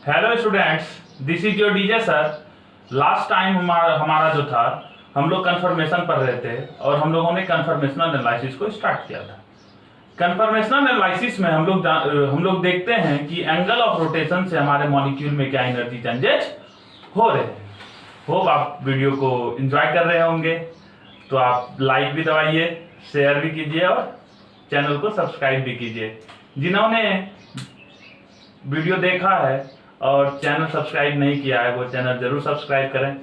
Hello students, this is your DJ sir. Last time हमारा जो था, हम लोग कन्फर्मेशन पढ़ रहे थे और हम लोगों ने कन्फर्मेशनल एनालिसिस को स्टार्ट किया था। कन्फर्मेशनल एनालिसिस में हम लोग देखते हैं कि एंगल ऑफ रोटेशन से हमारे मॉलिक्यूल में क्या एनर्जी चेंजेस हो रहे हैं। होप आप वीडियो को एंजॉय कर रहे होंगे, तो आप लाइक भी दबाइए, शेयर भी कीजिए और चैनल को सब्सक्राइब भी कीजिए। जिन्होंने वीडियो देखा है और चैनल सब्सक्राइब नहीं किया है, वो चैनल जरूर सब्सक्राइब करें।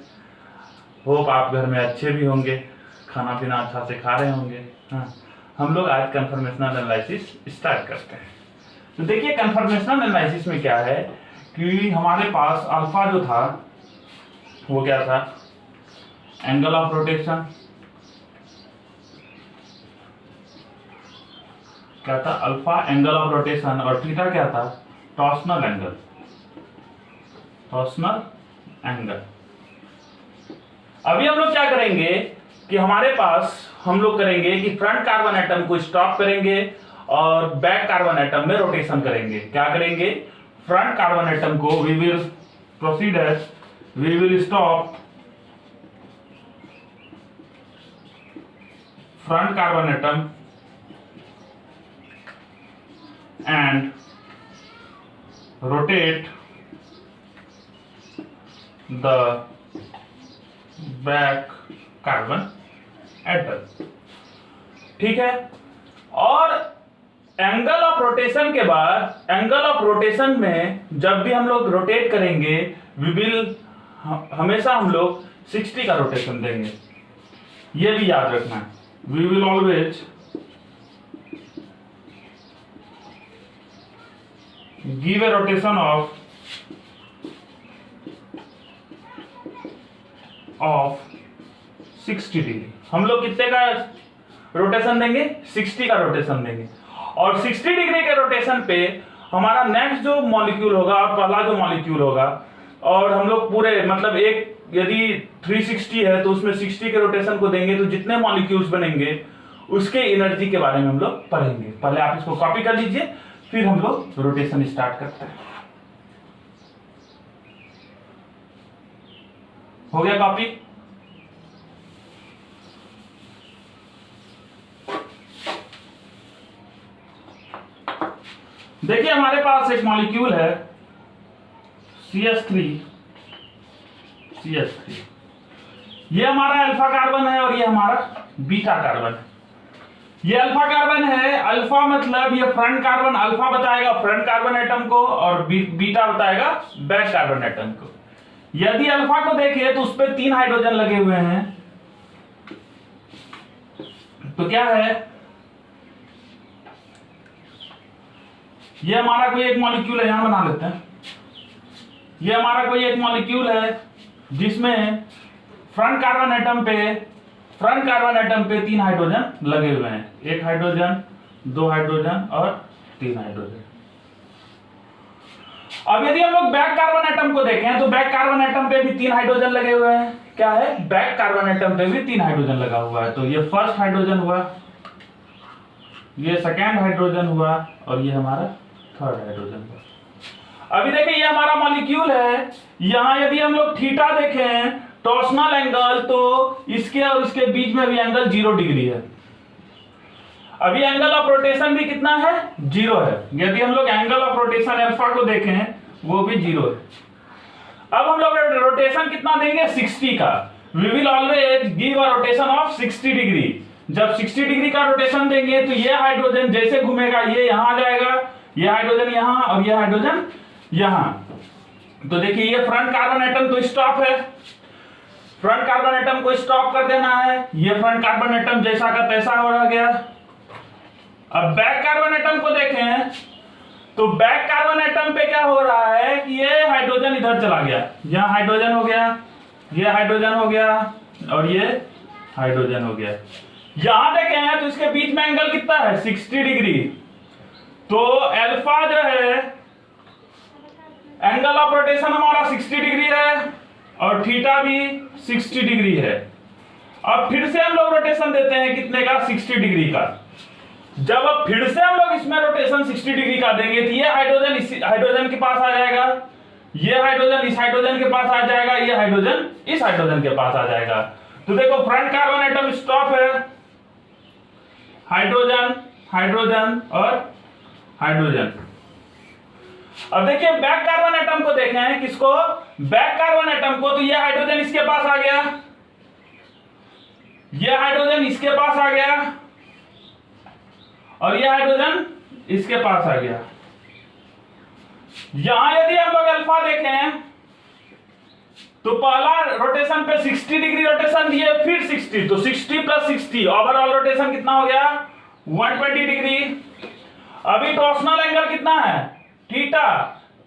होप आप घर में अच्छे भी होंगे, खाना पीना अच्छा से खा रहे होंगे। हाँ, हम लोग आज कन्फर्मेशनल एनालिसिस स्टार्ट करते हैं। तो देखिए, कन्फर्मेशनल एनालिसिस में क्या है कि हमारे पास अल्फा जो था वो क्या था, एंगल ऑफ रोटेशन। क्या था? Alpha angle of rotation. और थीटा क्या था? Torsional angle. Torsional angle. अभी हम लोग क्या करेंगे कि हमारे पास हम लोग करेंगे कि फ्रंट कार्बन एटम को स्टॉप करेंगे और बैक कार्बन एटम में रोटेशन करेंगे। क्या करेंगे? फ्रंट कार्बन एटम को we will proceed as we will stop front carbon atom and rotate the back carbon atom। ठीक है। और एंगल ऑफ रोटेशन के बाद, एंगल ऑफ रोटेशन में जब भी हम लोग रोटेट करेंगे, हमेशा हम लोग 60 का रोटेशन देंगे। ये भी याद रखना है, we will always give a rotation of 60 degree. हम लोग कितने का रोटेशन देंगे? 60 का रोटेशन देंगे। और 60 डिग्री के रोटेशन पे हमारा नेक्स्ट जो मॉलिक्यूल होगा और पहला जो मॉलिक्यूल होगा, और हम लोग पूरे मतलब एक यदि 360 है तो उसमें 60 के रोटेशन को देंगे, तो जितने मॉलिक्यूल्स बनेंगे उसके एनर्जी के बारे में हम लोग पढ़ेंगे। पहले आप इसको कॉपी कर लीजिए, फिर हम लोग रोटेशन स्टार्ट करते हैं। हो गया कॉपी? देखिए, हमारे पास एक मॉलिक्यूल है CH3। ये हमारा अल्फा कार्बन है और ये हमारा बीटा कार्बन है। ये अल्फा कार्बन है। अल्फा मतलब ये फ्रंट कार्बन, अल्फा बताएगा फ्रंट कार्बन एटम को और बीटा बताएगा बैक कार्बन एटम को। यदि अल्फा को देखिए तो उस पर 3 हाइड्रोजन लगे हुए हैं। तो क्या है, ये हमारा कोई एक मॉलिक्यूल है, यहां बना लेते हैं। ये हमारा कोई एक मॉलिक्यूल है जिसमें फ्रंट कार्बन एटम पे 3 हाइड्रोजन लगे हुए हैं। 1 हाइड्रोजन, 2 हाइड्रोजन और 3 हाइड्रोजन। अब यदि हम लोग बैक कार्बन एटम को देखें तो बैक कार्बन एटम पे भी 3 हाइड्रोजन लगे हुए हैं। क्या है? बैक कार्बन एटम पे भी 3 हाइड्रोजन लगा हुआ है। तो ये फर्स्ट हाइड्रोजन हुआ, ये सेकेंड हाइड्रोजन हुआ और ये हमारा थर्ड हाइड्रोजन हुआ। अभी देखिए, ये हमारा मॉलिक्यूल है। यहां यदि हम लोग थीटा देखें, टॉर्सनल एंगल, तो इसके और इसके बीच में भी एंगल 0 डिग्री है। अभी एंगल ऑफ रोटेशन भी कितना है? 0 है। यदि हम लोग एंगल ऑफ रोटेशन अल्फा को देखें, वो भी 0 है। अब हम लोग रोटेशन कितना देंगे? 60 का। We will always give a rotation of 60 degree. जब 60 डिग्री का रोटेशन देंगे तो ये हाइड्रोजन जैसे घूमेगा, ये यहां आ जाएगा, ये हाइड्रोजन यहां और ये हाइड्रोजन यहां। तो देखिए, ये फ्रंट कार्बन एटम तो स्टॉप है, फ्रंट कार्बन एटम को स्टॉप कर देना है। ये फ्रंट कार्बन एटम जैसा का तैसा हो रह गया। अब बैक कार्बन एटम को देखें तो बैक कार्बन एटम पे क्या हो रहा है कि ये हाइड्रोजन इधर चला गया, यहां हाइड्रोजन हो गया, ये हाइड्रोजन हो गया और ये हाइड्रोजन हो गया। यहां देखें तो इसके बीच में एंगल कितना है? 60 डिग्री। तो अल्फा जो है, एंगल ऑफ रोटेशन हमारा 60 डिग्री है और थीटा भी 60 डिग्री है। अब फिर से हम लोग रोटेशन देते हैं कितने का? 60 डिग्री का। जब अब फिर से हम लोग इसमें रोटेशन 60 डिग्री का देंगे तो ये हाइड्रोजन के पास आ जाएगा, ये हाइड्रोजन इस हाइड्रोजन के पास आ जाएगा, ये हाइड्रोजन इस हाइड्रोजन के पास आ जाएगा। तो देखो फ्रंट कार्बन एटम स्टॉप है, हाइड्रोजन हाइड्रोजन और हाइड्रोजन। अब देखिए बैक कार्बन एटम को देखें हैं, किसको, बैक कार्बन एटम को। तो ये हाइड्रोजन इसके पास आ गया, ये हाइड्रोजन इसके पास आ गया और ये हाइड्रोजन इसके पास आ गया। यहां यदि हम लोग अल्फा देखें तो पहला रोटेशन पे 60 डिग्री रोटेशन दिए, फिर 60, तो 60 प्लस 60 ओवरऑल रोटेशन कितना हो गया 120 डिग्री। अभी टॉर्सनल एंगल कितना है थीटा,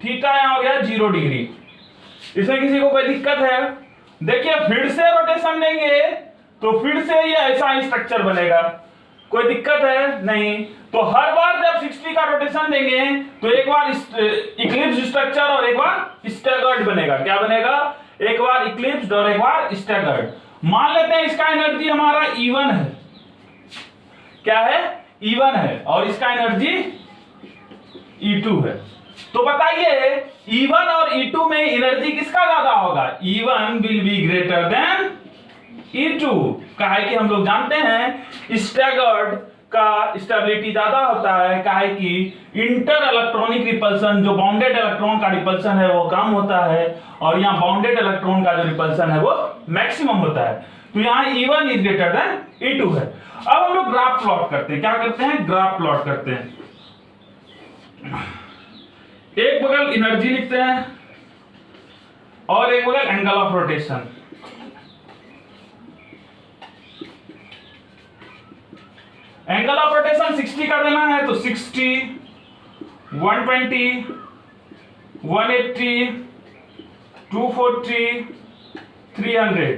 थीटा यहां हो गया 0 डिग्री। इसमें किसी को कोई दिक्कत है? देखिए फिर से रोटेशन देंगे तो फिर से ये ऐसा ही स्ट्रक्चर बनेगा, कोई दिक्कत है नहीं। तो हर बार जब 60 का रोटेशन देंगे तो एक बार इक्लिप्स स्ट्रक्चर और एक बार स्टैगर्ड बनेगा। क्या बनेगा, एक बार इक्लिप्स और एक बार स्टैगर्ड। मान लेते हैं इसका एनर्जी हमारा E1 है, क्या है E1 है, और इसका एनर्जी E2 है। तो बताइए E1 और E2 में एनर्जी किसका ज्यादा होगा? E1 will be greater than E2। कहा है कि हम लोग जानते हैं स्टैगर्ड का स्टेबिलिटी ज्यादा होता है, कहा है कि इंटर इलेक्ट्रॉनिक रिपल्सन, जो बाउंडेड इलेक्ट्रॉन का रिपल्सन है वो कम होता है और यहाँ बाउंडेड इलेक्ट्रॉन का जो रिपल्सन है वो मैक्सिमम होता है। तो यहाँ E1 is greater than E2 है। अब हम लोग ग्राफ प्लॉट करते हैं, क्या करते हैं ग्राफ प्लॉट करते हैं। एक बगल एनर्जी लिखते हैं और एक बगल angle of rotation. Angle of rotation 60 का देना है तो 60, 120, 180, 240, 300।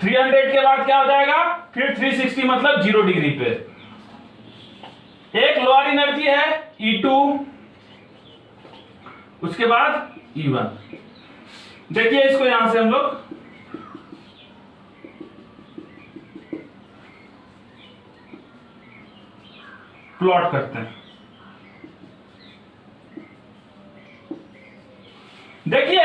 300 के बाद क्या हो जाएगा फिर 360, मतलब 0 डिग्री पे। एक लोअर एनर्जी है E2, उसके बाद E1। देखिए इसको यहां से हम लोग प्लॉट करते हैं। देखिए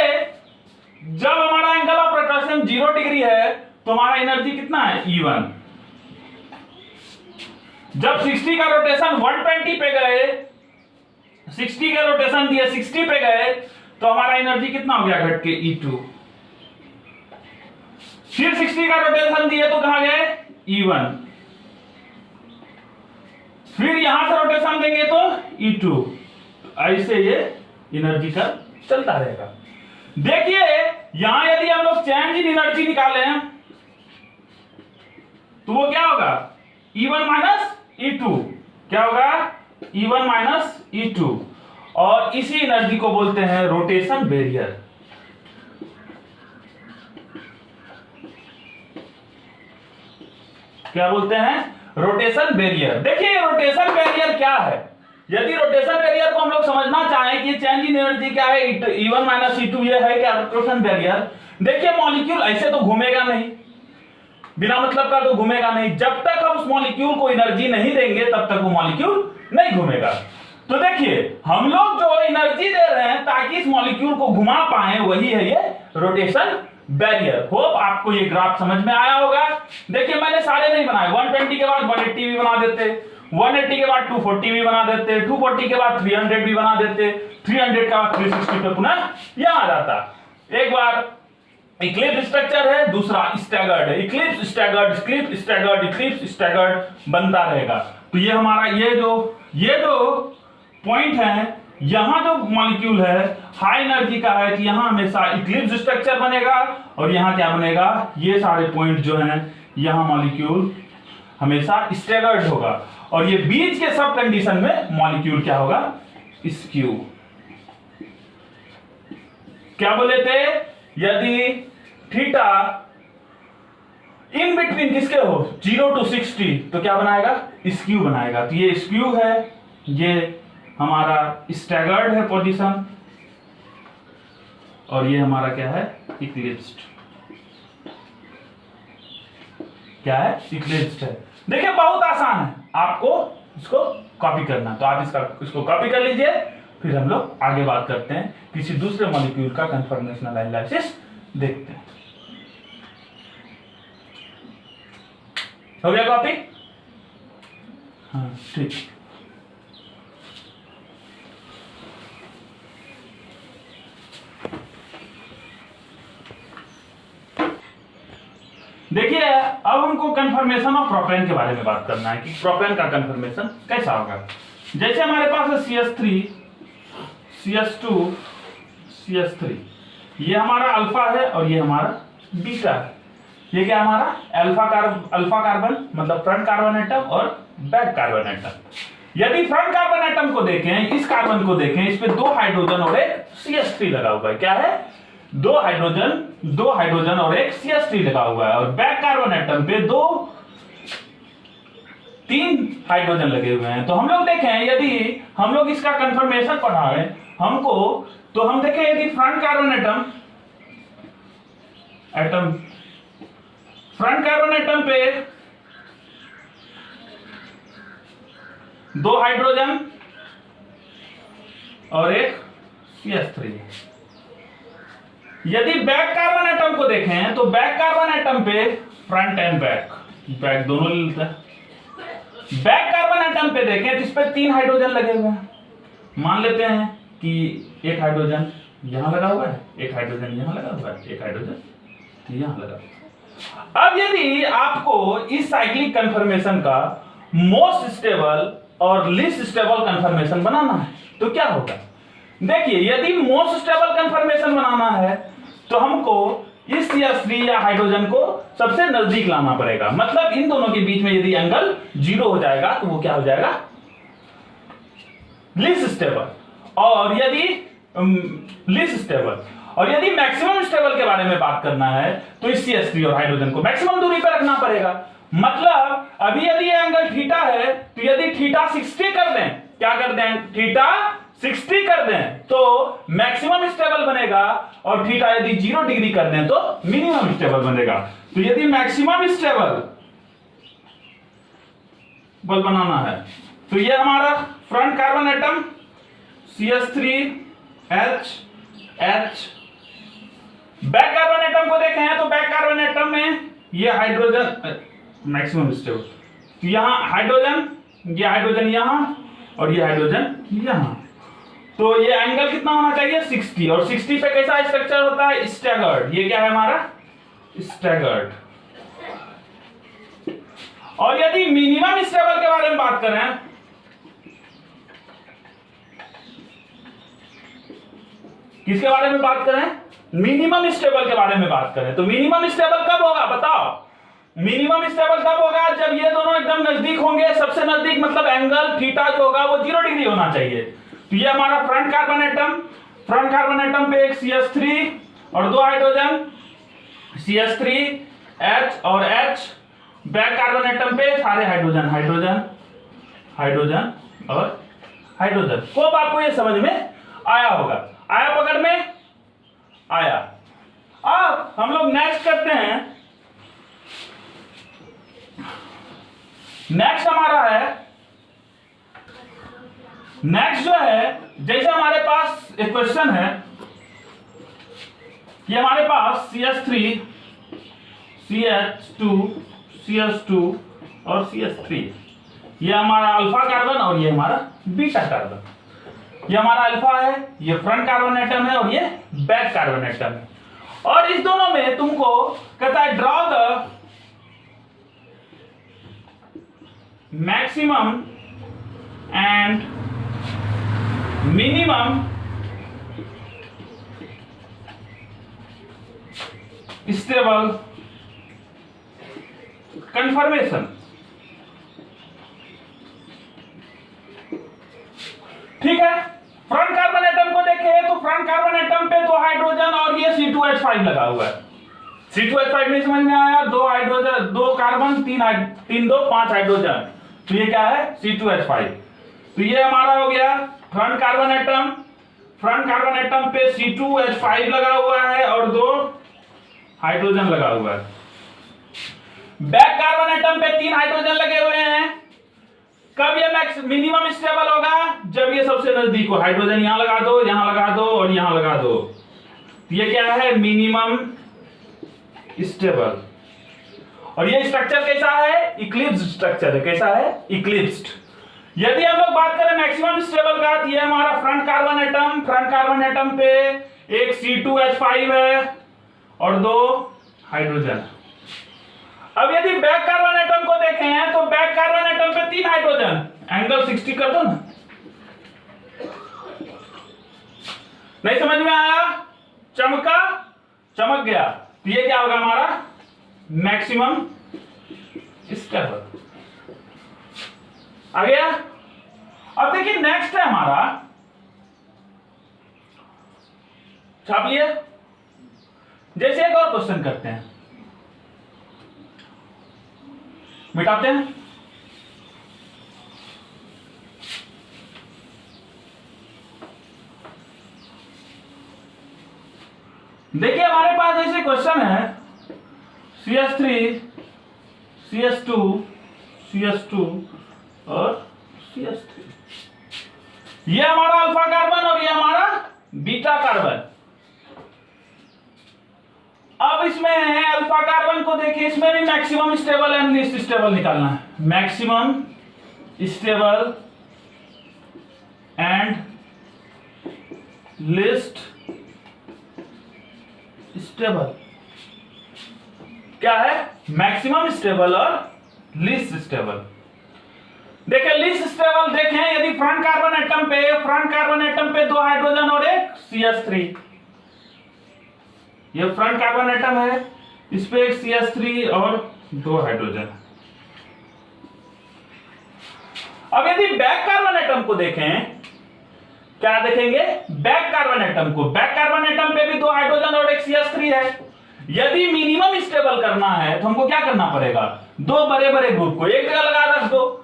जब हमारा एंगल ऑफ रोटेशन 0 डिग्री है तो हमारा एनर्जी कितना है E1। जब 60 का रोटेशन 120 पे गए, 60 का रोटेशन दिए 60 पे गए तो हमारा एनर्जी कितना हो गया घट के E2। फिर 60 का रोटेशन दिए तो कहां गए E1। फिर यहां से रोटेशन देंगे तो E2। ऐसे ये एनर्जी का चलता रहेगा। देखिए यहां यदि हम लोग चेंज इन एनर्जी निकालें तो वो क्या होगा E1 माइनस E2। क्या होगा E1 माइनस E2, और इसी एनर्जी को बोलते हैं रोटेशन बैरियर। क्या बोलते हैं रोटेशन बैरियर। देखिए रोटेशन बैरियर क्या है, यदि रोटेशन बैरियर को हम लोग समझना चाहें कि चेंज इन एनर्जी क्या है E1 माइनस E2, ये है क्या रोटेशन बैरियर। देखिए मॉलिक्यूल ऐसे तो घूमेगा नहीं, बिना मतलब का तो घूमेगा नहीं। जब तक हम उस मॉलिक्यूल को एनर्जी नहीं देंगे तब तक वो मॉलिक्यूल नहीं घूमेगा। तो देखिए हम लोग जो एनर्जी दे रहे हैं ताकि इस मॉलिक्यूल को घुमा पाए, वही है ये रोटेशन बैरियर। होप आपको ये ग्राफ समझ में आया होगा। देखिए मैंने सारे नहीं बनाए, 120 के बाद 180 भी बना देते, 180 के बाद 240 भी बना देते, 240 के बाद 300 भी बना देते, 300 के बाद 360 पे पुनः यहां आ जाता। एक बार इक्लिप्स स्ट्रक्चर है, दूसरा स्टैगर्ड है। Eclipse staggered, Eclipse staggered, Eclipse staggered बनता रहेगा। तो ये हमारा ये जो पॉइंट है, यहां जो मॉलिक्यूल है हाई एनर्जी का है, कि यहां हमेशा इक्लिप्स स्ट्रक्चर बनेगा और यहां क्या बनेगा, ये सारे पॉइंट जो हैं यहां मॉलिक्यूल हमेशा स्टैगर्ड होगा, और ये बीच के सब कंडीशन में मॉलिक्यूल क्या होगा स्क्यू। क्या बोले थे, यदि थीटा इन बिटवीन किसके हो 0 to 60 तो क्या बनाएगा स्क्यू बनाएगा। तो ये स्क्यू है, ये हमारा स्टैगर्ड है पोजीशन, और ये हमारा क्या है इक्लिप्स्ड। क्या है इक्लिप्स्ड है। देखिए बहुत आसान है, आपको इसको कॉपी करना, तो आप इसको कॉपी कर लीजिए फिर हम लोग आगे बात करते हैं, किसी दूसरे मॉलिक्यूल का कन्फर्मेशनल एनालिसिस देखते हैं। हो गया कॉपी? हाँ ठीक। देखिए अब हमको कंफर्मेशन ऑफ प्रोपेन के बारे में बात करना है कि प्रोपेन का कंफर्मेशन कैसा होगा। जैसे हमारे पास है CH3 CH2 CH3, ये हमारा अल्फा है और ये हमारा बीटा है। ये क्या हमारा अल्फा कार्बन मतलब फ्रंट कार्बन एटम और बैक कार्बन एटम। यदि फ्रंट कार्बन एटम को देखें, इस कार्बन को देखें, इस पे 2 हाइड्रोजन और एक CH3 लगा हुआ है। क्या है? 2 हाइड्रोजन और एक CH3 लगा हुआ है। और बैक कार्बन एटम पे 3 हाइड्रोजन लगे हुए हैं। तो हम लोग देखें, यदि हम लोग इसका कंफर्मेशन पढ़ाएं हमको, तो हम देखें यदि फ्रंट कार्बन एटम पे 2 हाइड्रोजन और एक CH3। यदि बैक कार्बन एटम को देखें तो बैक कार्बन एटम पे फ्रंट एंड बैक दोनों ले लेते हैं। बैक कार्बन एटम पे देखें तो इस पे 3 हाइड्रोजन लगे हुए हैं। मान लेते हैं कि एक हाइड्रोजन यहां लगा हुआ है, एक हाइड्रोजन यहां लगा हुआ है, एक हाइड्रोजन यहां लगा हुआ है। अब यदि आपको इस साइक्लिक कंफर्मेशन का मोस्ट स्टेबल और लीस्ट स्टेबल कंफर्मेशन बनाना है तो क्या होगा? देखिए यदि मोस्ट स्टेबल कंफर्मेशन बनाना है तो हमको इस CH3 या हाइड्रोजन को सबसे नजदीक लाना पड़ेगा। मतलब इन दोनों के बीच में यदि एंगल 0 हो जाएगा तो वो क्या हो जाएगा? Least stable. और यदि मैक्सिमम स्टेबल के बारे में बात करना है तो इस CH3 और हाइड्रोजन को मैक्सिमम दूरी पर रखना पड़ेगा। मतलब अभी यदि ये एंगल थीटा है तो यदि थीटा 60 कर दें, क्या कर दें? थीटा 60 कर दें तो मैक्सिमम स्टेबल बनेगा, और थीटा यदि 0 डिग्री कर दें तो मिनिमम स्टेबल बनेगा। तो यदि मैक्सिमम स्टेबल बनाना है तो ये हमारा front carbon atom CH3H। Back carbon atom को देखें तो बैक कार्बन एटम में ये हाइड्रोजन मैक्सिमम स्टेबल, तो यहां हाइड्रोजन, ये हाइड्रोजन यहां और ये हाइड्रोजन यहां। तो ये एंगल कितना होना चाहिए? 60। और 60 पे कैसा स्ट्रक्चर होता है? स्टैगर्ड। ये क्या है हमारा? स्टैगर्ड। और यदि मिनिमम स्टेबल के बारे में बात करें, किसके बारे में बात करें? मिनिमम स्टेबल के बारे में बात करें। तो मिनिमम स्टेबल कब होगा बताओ? मिनिमम स्टेबल तब होगा जब ये दोनों एकदम नजदीक होंगे। सबसे नजदीक मतलब एंगल थीटा जो होगा वो 0 डिग्री होना चाहिए। तो ये हमारा फ्रंट कार्बन एटम पे एक CH3 और 2 हाइड्रोजन CH3H और H। बैक कार्बन एटम पे सारे हाइड्रोजन और हाइड्रोजन। खूब आपको ये समझ में आया होगा? आया पकड़ में? आया। अब हम लोग नेक्स्ट करते हैं। नेक्स्ट हमारा है, नेक्स्ट जो है, जैसे हमारे पास एक क्वेश्चन है, ये हमारे पास CH3 CH2 CH2 और CH3, ये हमारा अल्फा कार्बन और ये हमारा बीटा कार्बन। ये हमारा अल्फा है, ये फ्रंट कार्बन एटम है और ये बैक कार्बन एटम है। और इस दोनों में तुमको कहता है draw the maximum and minimum stable confirmation. ठीक है, फ्रंट कार्बन एटम को देखें तो फ्रंट कार्बन एटम पे 2 हाइड्रोजन और ये C2H5 लगा हुआ है। C2H5 नहीं समझ में आया? 2 हाइड्रोजन, 2 कार्बन, 3 2 5 हाइड्रोजन, तो ये क्या है? C2H5। तो ये हमारा हो गया फ्रंट कार्बन एटम पे C2H5 लगा हुआ है और 2 हाइड्रोजन लगा हुआ है। बैक कार्बन एटम पे 3 हाइड्रोजन लगे हुए हैं कब ये मिनिमम स्टेबल होगा? जब ये सबसे नजदीक हो। हाइड्रोजन यहां लगा दो, यहां लगा दो और यहां लगा दो। ये क्या है? Minimum stable. और ये स्ट्रक्चर कैसा है? इक्लिप्स्ड स्ट्रक्चर है। कैसा है? इक्लिप्स्ड। यदि हम लोग बात करें मैक्सिमम स्टेबल का, तो ये हमारा front carbon atom, front carbon atom पे एक C2H5 है और 2 हाइड्रोजन। अब यदि बैक कार्बन एटम को देखें तो बैक कार्बन एटम पे 3 हाइड्रोजन। एंगल 60 कर दो ना। नहीं समझ में आया? चमका? चमक गया। तो ये क्या होगा हमारा? Maximum stable. आ गया? अब देखिए नेक्स्ट है हमारा, छाप लिए। जैसे एक और क्वेश्चन करते हैं, मिटाते हैं। देखिए हमारे पास ऐसे क्वेश्चन है CH3 CH2 CH2 और CH3। ये हमारा अल्फा कार्बन और ये हमारा बीटा कार्बन। अब इसमें है अल्फा कार्बन को देखिए, इसमें भी maximum stable and least stable निकालना है। Maximum stable and least stable. क्या है? मैक्सिमम स्टेबल और लीस्ट स्टेबल। देखिए लीस्ट स्टेबल देखें, यदि फ्रंट कार्बन एटम पे 2 हाइड्रोजन और एक CH3। ये फ्रंट कार्बन एटम है, इस पे एक CH3 और 2 हाइड्रोजन। अब यदि बैक कार्बन एटम को देखें, क्या देखेंगे? बैक कार्बन एटम को। बैक कार्बन एटम पे भी 2 हाइड्रोजन और एक CH3 है। यदि मिनिमम स्टेबल करना है तो हमको क्या करना पड़ेगा? 2 बड़े बड़े ग्रुप को एक जगह लगा रख दो।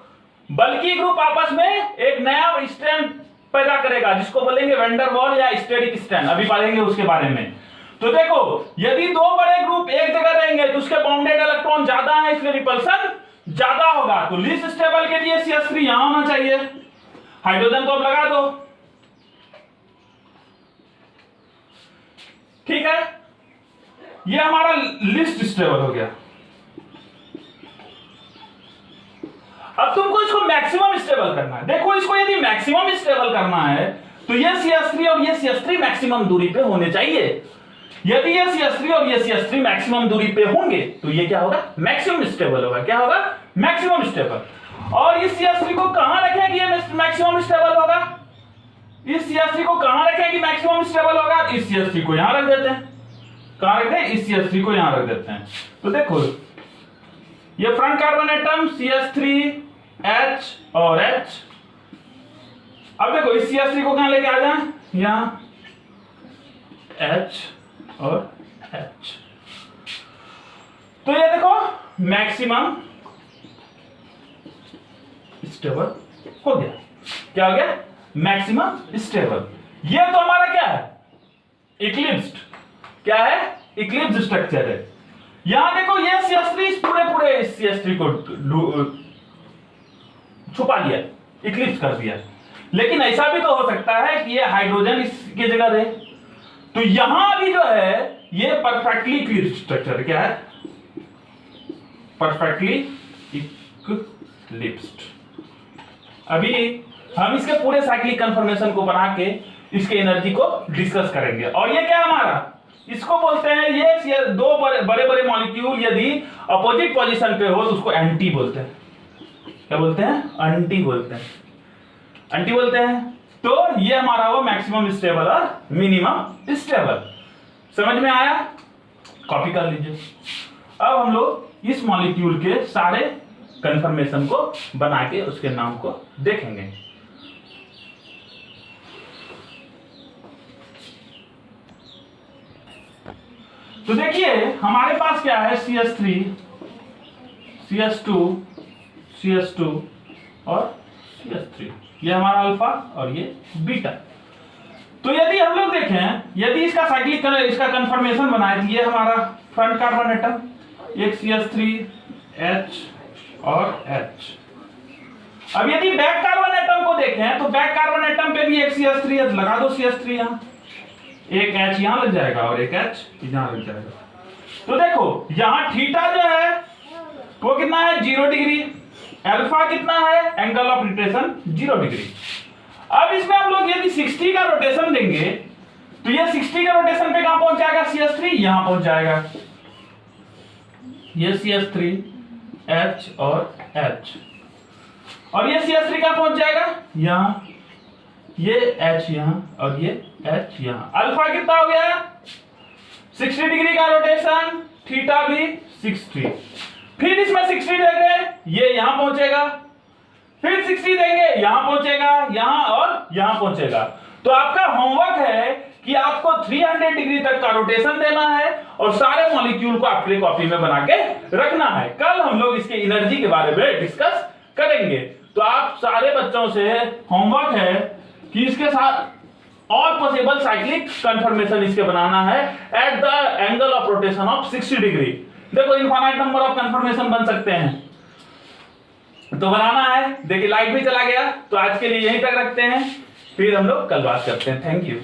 बल्कि ग्रुप आपस में एक नया स्ट्रैंड पैदा करेगा, जिसको बोलेंगे वैन वॉल या स्टेरिक स्ट्रैंड। अभी पढ़ेंगे उसके बारे में। तो देखो, यदि 2 बड़े ग्रुप एक जगह रहेंगे तो उसके बाउंडेड इलेक्ट्रॉन ज्यादा है, इसलिए रिपल्सन ज्यादा होगा। तो लीस्ट स्टेबल के लिए CH3 यहां होना चाहिए। हाइड्रोजन को अब लगा दो। ठीक है, ये हमारा लिस्ट स्टेबल हो गया। अब तुमको इसको मैक्सिमम स्टेबल करना है। देखो, इसको यदि मैक्सिमम स्टेबल करना है तो ये CH3 और ये CH3 मैक्सिमम दूरी पे होने चाहिए। यदि ये CH3 और ये CH3 मैक्सिमम दूरी पे होंगे तो ये क्या होगा? मैक्सिमम स्टेबल होगा। क्या होगा? Maximum stable. और इस CH3 को कहां रखें कि ये मैक्सिमम स्टेबल होगा? इस CH3 को कहां रखें कि मैक्सिमम स्टेबल होगा? इस CH3 को यहां रख देते हैं। कहां रखते हैं? इस CH3 को यहां रख देते हैं। तो देखो, ये फ्रंट कार्बन एटम CH3H और H। अब देखो, इस CH3 को कहां लेके आ जाए? यहां H और H। तो ये देखो मैक्सिमम स्टेबल हो गया। क्या हो गया? Maximum stable. ये तो हमारा क्या है? इक्लिप्स्ड। क्या है? इक्लिप्स्ड स्ट्रक्चर है। यहां देखो, ये CH3 पूरे CH3 को छुपा लिया, इक्लिप्स कर दिया। लेकिन ऐसा भी तो हो सकता है कि ये हाइड्रोजन इसकी जगह रहे। तो यहां भी जो है ये परफेक्टली इक्लिप्स्ड स्ट्रक्चर। क्या है? Perfectly eclipsed. अभी हम इसके पूरे साइक्लिक कन्फर्मेशन को बना के इसके एनर्जी को डिस्कस करेंगे। और ये क्या हमारा? इसको बोलते हैं, ये 2 बड़े बड़े मॉलिक्यूल यदि अपोजिट पोजीशन पे हो तो उसको एंटी बोलते हैं। क्या बोलते हैं? एंटी बोलते हैं। एंटी बोलते हैं। तो ये हमारा वो मैक्सिमम स्टेबल और मिनिमम स्टेबल। समझ में आया? कॉपी कर लीजिए। अब हम लोग इस मॉलिक्यूल के सारे कंफर्मेशन को बना के उसके नाम को देखेंगे। तो देखिए हमारे पास क्या है? CH3 CH2 CH2 और CH3। ये हमारा अल्फा और ये बीटा। तो यदि हम लोग देखें, यदि इसका साइक्लिक इसका कंफर्मेशन बनाए, तो ये हमारा फ्रंट कार्बन एटम, एक CH3H और H। अब यदि बैक कार्बन एटम को देखें तो बैक कार्बन एटम पे भी एक CH3 है, लगा दो CH3 यहां, एक H यहां लग जाएगा और एक H यहां लग जाएगा। तो देखो यहां थीटा जो है वो कितना है 0 डिग्री, अल्फा कितना है एंगल ऑफ रोटेशन 0 डिग्री। अब इसमें हम लोग यदि 60 का रोटेशन देंगे तो ये 60 का रोटेशन पे कहां पहुंच जाएगा CH3 यहां पहुंच जाएगा, ये CH3 H और H, और ये CH3 कहां पहुंच जाएगा यहां, ये H यहां और ये H यहां। अल्फा कितना हो गया 60 डिग्री का रोटेशन, थीटा भी 60, फिर इसमें 60 देंगे ये यहां पहुंचेगा, फिर 60 देंगे यहां पहुंचेगा, यहां और यहां पहुंचेगा। तो आपका होमवर्क है कि आपको 300 डिग्री तक का रोटेशन देना है और सारे मॉलिक्यूल को अपनी कॉपी में बना के रखना है। कल हम लोग इसके एनर्जी के बारे में डिस्कस करेंगे। तो आप सारे बच्चों से होमवर्क है कि इसके साथ और पॉसिबल साइक्लिक कंफर्मेशन इसके बनाना है at the angle of rotation of 60 degree. देखो इनफाइनाइट नंबर ऑफ कंफर्मेशन बन सकते हैं, तो बनाना है। देखिए लाइट भी चला गया, तो आज के लिए यहीं तक रखते हैं, फिर हम लोग कल बात करते हैं। Thank you.